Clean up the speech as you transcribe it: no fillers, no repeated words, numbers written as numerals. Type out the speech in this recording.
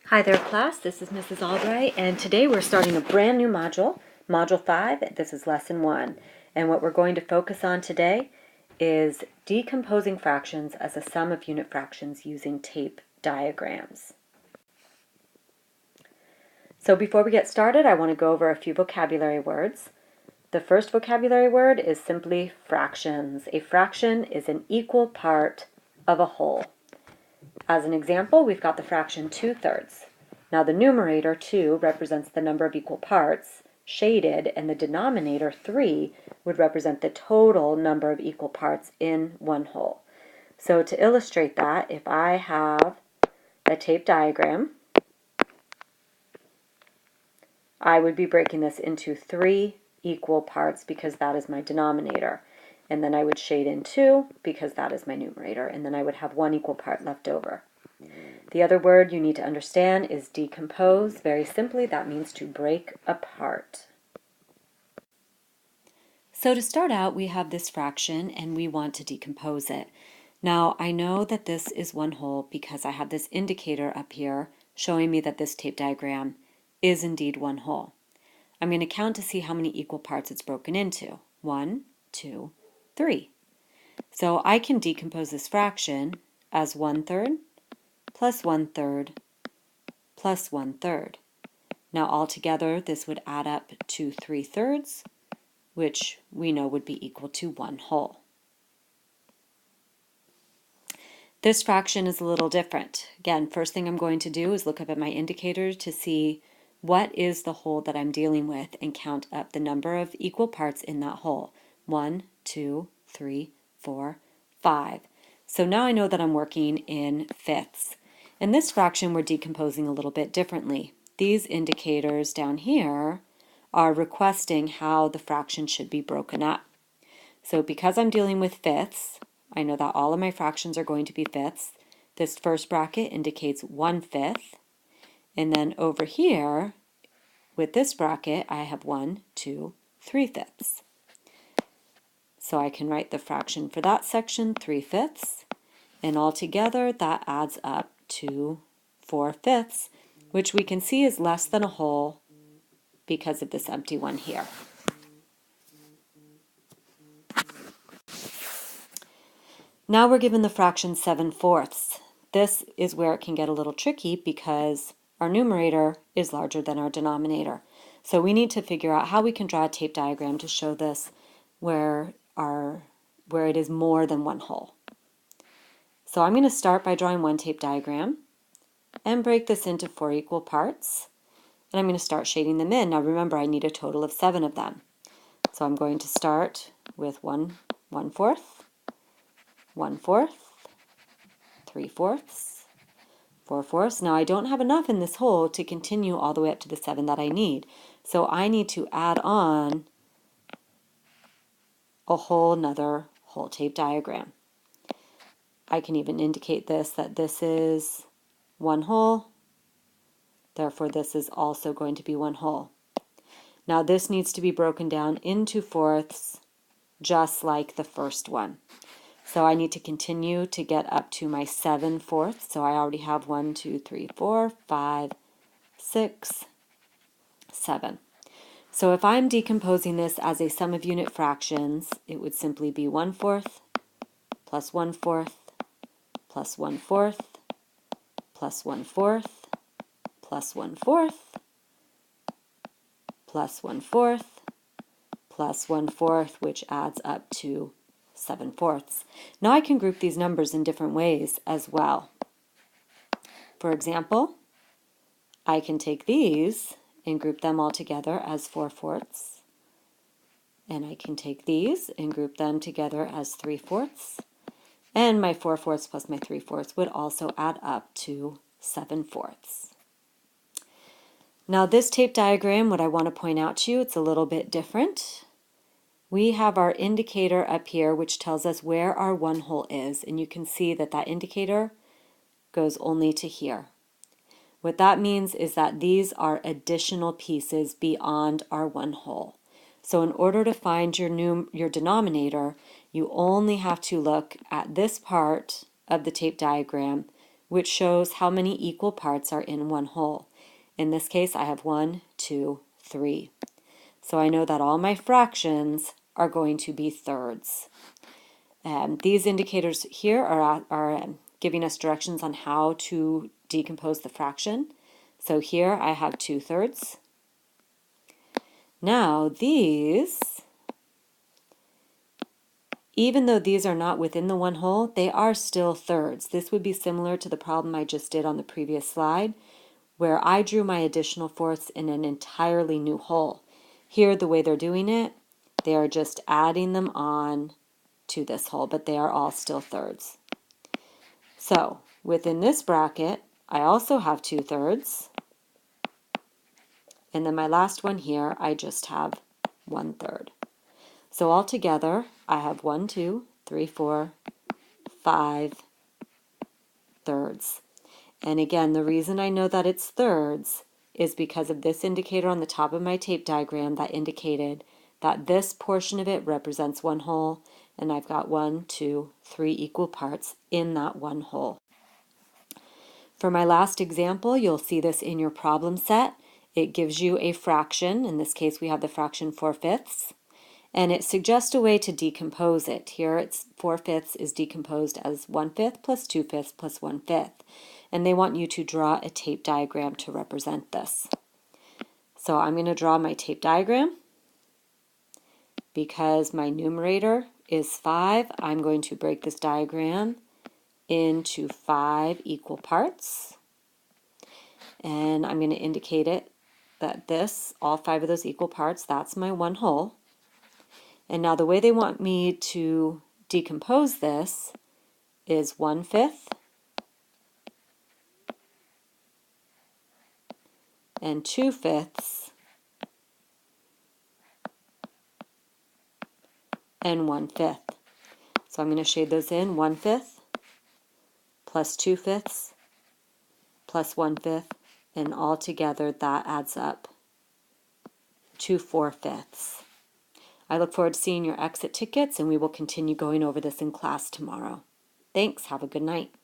Hi there class, this is Mrs. Albright, and today we're starting a brand new module, Module 5. This is Lesson 1. And what we're going to focus on today is decomposing fractions as a sum of unit fractions using tape diagrams. So before we get started, I want to go over a few vocabulary words. The first vocabulary word is simply fractions. A fraction is an equal part of a whole. As an example, we've got the fraction 2/3. Now the numerator, 2, represents the number of equal parts, shaded, and the denominator, 3, would represent the total number of equal parts in one whole. So to illustrate that, if I have a tape diagram, I would be breaking this into 3 equal parts because that is my denominator. And then I would shade in 2 because that is my numerator, and then I would have 1 equal part left over. The other word you need to understand is decompose. Very simply, that means to break apart. So to start out, we have this fraction and we want to decompose it. Now, I know that this is one whole because I have this indicator up here showing me that this tape diagram is indeed one whole. I'm going to count to see how many equal parts it's broken into. 1, 2, 3. So I can decompose this fraction as 1/3 plus 1/3 plus 1/3. Now altogether this would add up to 3/3, which we know would be equal to 1 whole. This fraction is a little different. Again, first thing I'm going to do is look up at my indicator to see what is the whole that I'm dealing with and count up the number of equal parts in that whole. 1, 2, 3, 4, 5. So now I know that I'm working in fifths. In this fraction, we're decomposing a little bit differently. These indicators down here are requesting how the fraction should be broken up. So because I'm dealing with fifths, I know that all of my fractions are going to be fifths. This first bracket indicates 1/5. And then over here, with this bracket, I have 1, 2, 3/5. So I can write the fraction for that section, 3/5. And altogether, that adds up to 4/5, which we can see is less than a whole because of this empty one here. Now we're given the fraction 7/4. This is where it can get a little tricky because our numerator is larger than our denominator. So we need to figure out how we can draw a tape diagram to show this where it is more than one whole. So I'm going to start by drawing one tape diagram and break this into 4 equal parts. And I'm going to start shading them in. Now remember, I need a total of 7 of them. So I'm going to start with 1/4, 1/4, 3/4, 4/4. Now I don't have enough in this whole to continue all the way up to the 7 that I need. So I need to add on a whole nother whole tape diagram. I can even indicate this, that this is 1 whole, therefore this is also going to be 1 whole. Now this needs to be broken down into fourths just like the first one. So I need to continue to get up to my 7/4. So I already have 1, 2, 3, 4, 5, 6, 7. So if I'm decomposing this as a sum of unit fractions, it would simply be 1/4 plus 1/4 plus 1/4 plus 1/4 plus 1/4 plus 1/4 plus 1/4, which adds up to 7/4. Now I can group these numbers in different ways as well. For example, I can take these and group them all together as 4/4. And I can take these and group them together as 3/4. And my 4/4 plus my 3/4 would also add up to 7/4. Now this tape diagram, what I want to point out to you, it's a little bit different. We have our indicator up here which tells us where our 1 whole is, and you can see that that indicator goes only to here. What that means is that these are additional pieces beyond our 1 whole. So in order to find your denominator, you only have to look at this part of the tape diagram which shows how many equal parts are in one whole. In this case, I have 1, 2, 3. So I know that all my fractions are going to be thirds. These indicators here are giving us directions on how to decompose the fraction. So here I have 2/3. Now these, even though these are not within the one whole, they are still thirds. This would be similar to the problem I just did on the previous slide, where I drew my additional fourths in an entirely new whole. Here, the way they're doing it, they are just adding them on to this whole, but they are all still thirds. So within this bracket, I also have 2/3. And then my last one here, I just have 1/3. So altogether, I have 1, 2, 3, 4, 5 thirds. And again, the reason I know that it's thirds is because of this indicator on the top of my tape diagram that indicated that this portion of it represents one whole, and I've got 1, 2, 3 equal parts in that one whole. For my last example, you'll see this in your problem set. It gives you a fraction. In this case, we have the fraction 4/5, and it suggests a way to decompose it. Here, it's 4/5 is decomposed as 1/5 plus 2/5 plus 1/5, and they want you to draw a tape diagram to represent this. So I'm going to draw my tape diagram. Because my numerator is 5, I'm going to break this diagram into 5 equal parts. And I'm going to indicate it that this, all 5 of those equal parts, that's my one whole. And now the way they want me to decompose this is 1/5 and 2/5 and 1/5. So I'm going to shade those in. 1/5 plus 2/5 plus 1/5, and all together that adds up to 4/5. I look forward to seeing your exit tickets, and we will continue going over this in class tomorrow. Thanks. Have a good night.